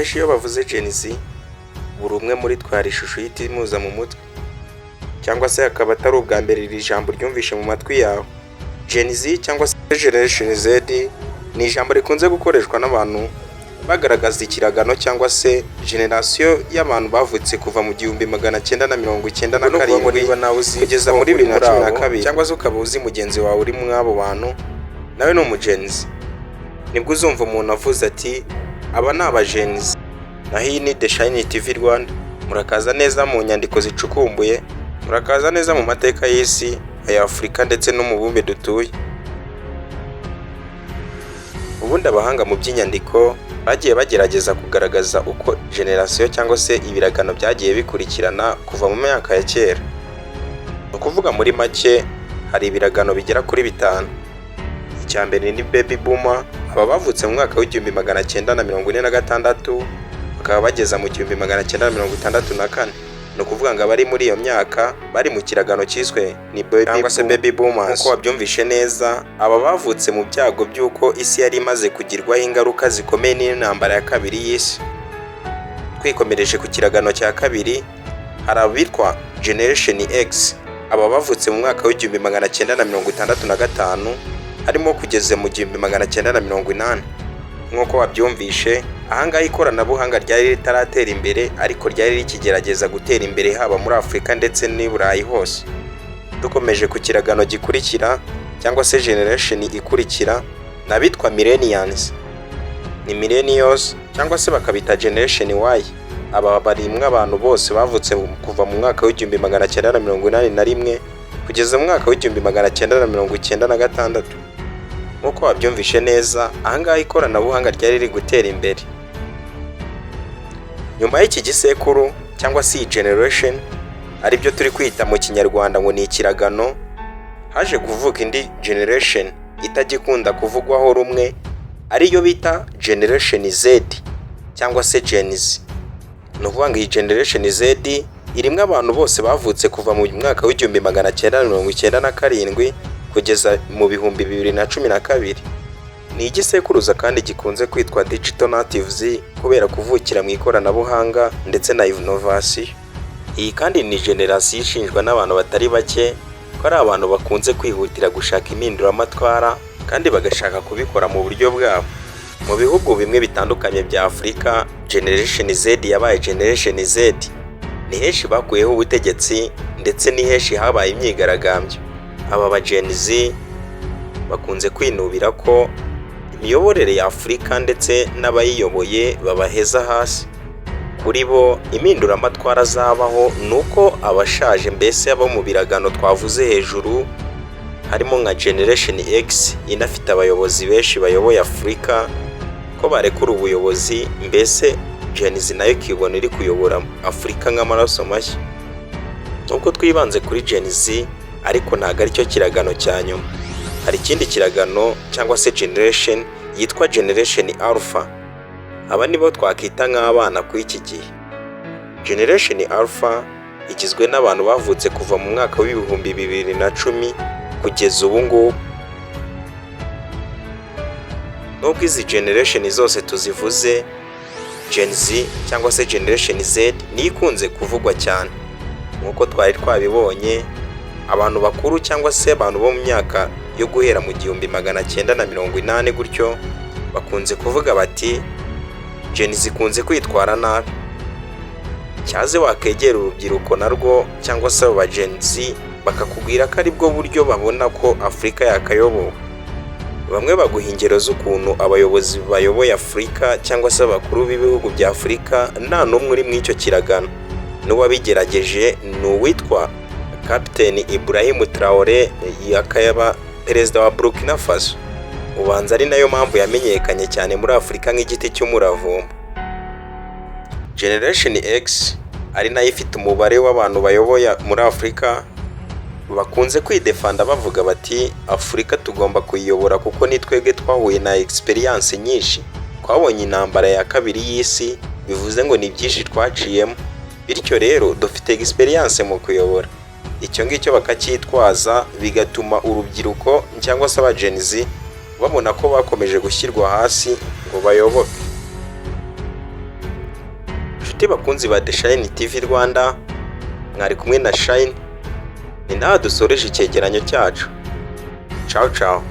Akenshi iyo bavuze Gen Z buri umwe muri twe hari ishusho ihita imuza mu mutwe, cyangwa se akaba atari ubwa mbere iri jambo ryumvishe mu matwi yawe. Gen Z cyangwa se Generation Z ni ijambo rikunze gukoreshwa n'abantu bagaragaza ikiragano cyangwa se generasiyo y'abantu bavutse kuva mu 1997 kugeza muri 2012, cyangwa se ukaba uzi mugenzi wawe uri mu abo bantu nawe ni umugenzi. Nibwo uzumva umuntu avuze ati aba ni abagenzi. Naho iyi ni The Shine TV Rwanda, murakaza neza mu nyandiko zicukumbuye, murakaza neza mu mateka y'isi, aya Afurika ndetse no mu bumbe dutuye. Ubundi abahanga mu by'inyandiko bagiye bagerageza kugaragaza uko generasiyo cyangwa se ibiragano byagiye bikurikirana kuva mu myaka ya kera. Ni ukuvuga muri make hari ibiragano bigera kuri 5. Icya mbere ni baby boomer, aba bavutse mu mwaka w'1946 bakaba bageza mu 1964. Ni ukuvuga ngo abari muri iyo myaka bari mu kiragano cyiswe ni baby boomers. Uko wabyumvishe neza, aba bavutse mu byago by'uko isi yari imaze kugirwaho ingaruka zikomeye n'intambara ya kabiri y'isi. Twikomereje ku kiragano cya kabiri, hari abitwa Generation X, aba bavutse mu mwaka w'1965 harimo kugeza mu 1980. Nk'uko wabyumvishe, ahangaha ikoranabuhanga ryari ritaratera imbere, ariko ryari rikigerageza gutera imbere haba muri Afurika ndetse n'i Burayi hose. Dukomeje ku kiragano gikurikira cyangwa se generation ikurikira, n'abitwa millennials. Ni millennials cyangwa se bakabita Generation Y. Aba barimwe abantu bose bavutse kuva mu mwaka w'1981 kugeza mu mwaka w'1996. Nk'uko wabyumvishe neza, ahangaha ikoranabuhanga ryari riri gutera imbere. Nyuma y'iki gisekuru cyangwa se iyi generation, ari byo turi kwita mu kinyarwanda ngo ni ikiragano, haje kuvuka indi generation itagikunda kuvugwaho rumwe, ariyo bita Generation Z cyangwa se Gen Z. Ni ukuvuga ngo iyi Generation Z irimo abantu bose bavutse kuva mu mwaka w'1997 kugeza mu 2012. Ni igisekuruza kandi gikunze kwitwa Digital Natives kubera kuvukira mu ikoranabuhanga ndetse na innovation. Iyi kandi ni generasiyo ishinjwa n'abantu batari bake ko ari abantu bakunze kwihutira gushaka impinduramatwara kandi bagashaka kubikora mu buryo bwabo. Mu bihugu bimwe bitandukanye bya Afurika, Generation Z yabaye Generation Z. Ni henshi bakuyeho ubutegetsi ndetse ni henshi habaye imyigaragambyo. Aba ba Gen Z bakunze kwinubira ko imiyoborere ya Afurika ndetse n'abayiyoboye babaheza hasi. Kuri bo impinduramatwara zabaho nuko abashaje, mbese abo mu biragano twavuze hejuru, harimo nka Generation X inafite abayobozi benshi bayoboye Afurika, ko barekura ubuyobozi, mbese Gen Z nayo ikibona iri kuyobora Afurika nk'amaraso mashya. Nubwo twibanze kuri Gen Z, ariko ntabwo aricyo kiragano cya nyuma. Hari ikindi kiragano cyangwa se generation yitwa Generation Alpha. Aba nibo twakita nk'abana ku iki gihe. Generation Alpha igizwe n'abantu bavutse kuva mu mwaka w'2010 kugeza ubu ngubu. Nubwo izi generation zose tuzivuze, Gen Z cyangwa se Generation Z ni ikunze kuvugwa cyane. Nk'uko twari twabibonye, abantu bakuru cyangwa se abantu bo mu myaka yo guhera mu 1980 gutyo bakunze kuvuga bati Gen Z ikunze kwitwara nabi. Cyaze wakegera urubyiruko narwo cyangwa se aba Gen Z bakakubwira ko ari bwo buryo babona ko Afurika yakayobowe. Bamwe baguha ingero z'ukuntu abayobozi bayoboye Afurika cyangwa se abakuru b'ibihugu bya Afurika nta n'umwe uri mu icyo kiragano. N'uwabigerageje ni uwitwa Captain Ibrahim Traoré, yakaba perezida wa Burkina Faso. Ubanza ari nayo mpamvu yamenyekanye cyane muri Afurika nk'igiti cy'umuravumba. Generation X ari nayo ifite umubare w'abantu bayoboye muri Afurika, bakunze kwidefanda bavuga bati Afurika tugomba kuyiyobora kuko ni twebwe twahuye na experience nyinshi, twabonye intambara ya kabiri y'isi, bivuze ngo ni byinshi twaciyemo, bityo rero dufite experience mu kuyobora. Icyo ngicyo bakacyitwaza, bigatuma urubyiruko cyangwa se aba Gen Z babona ko bakomeje gushyirwa hasi ngo bayoboke. Inshuti bakunzi ba The Shine TV Rwanda, mwari kumwe na Shine, ni naha dusoreje icyegeranyo cyacu. Ciao ciao.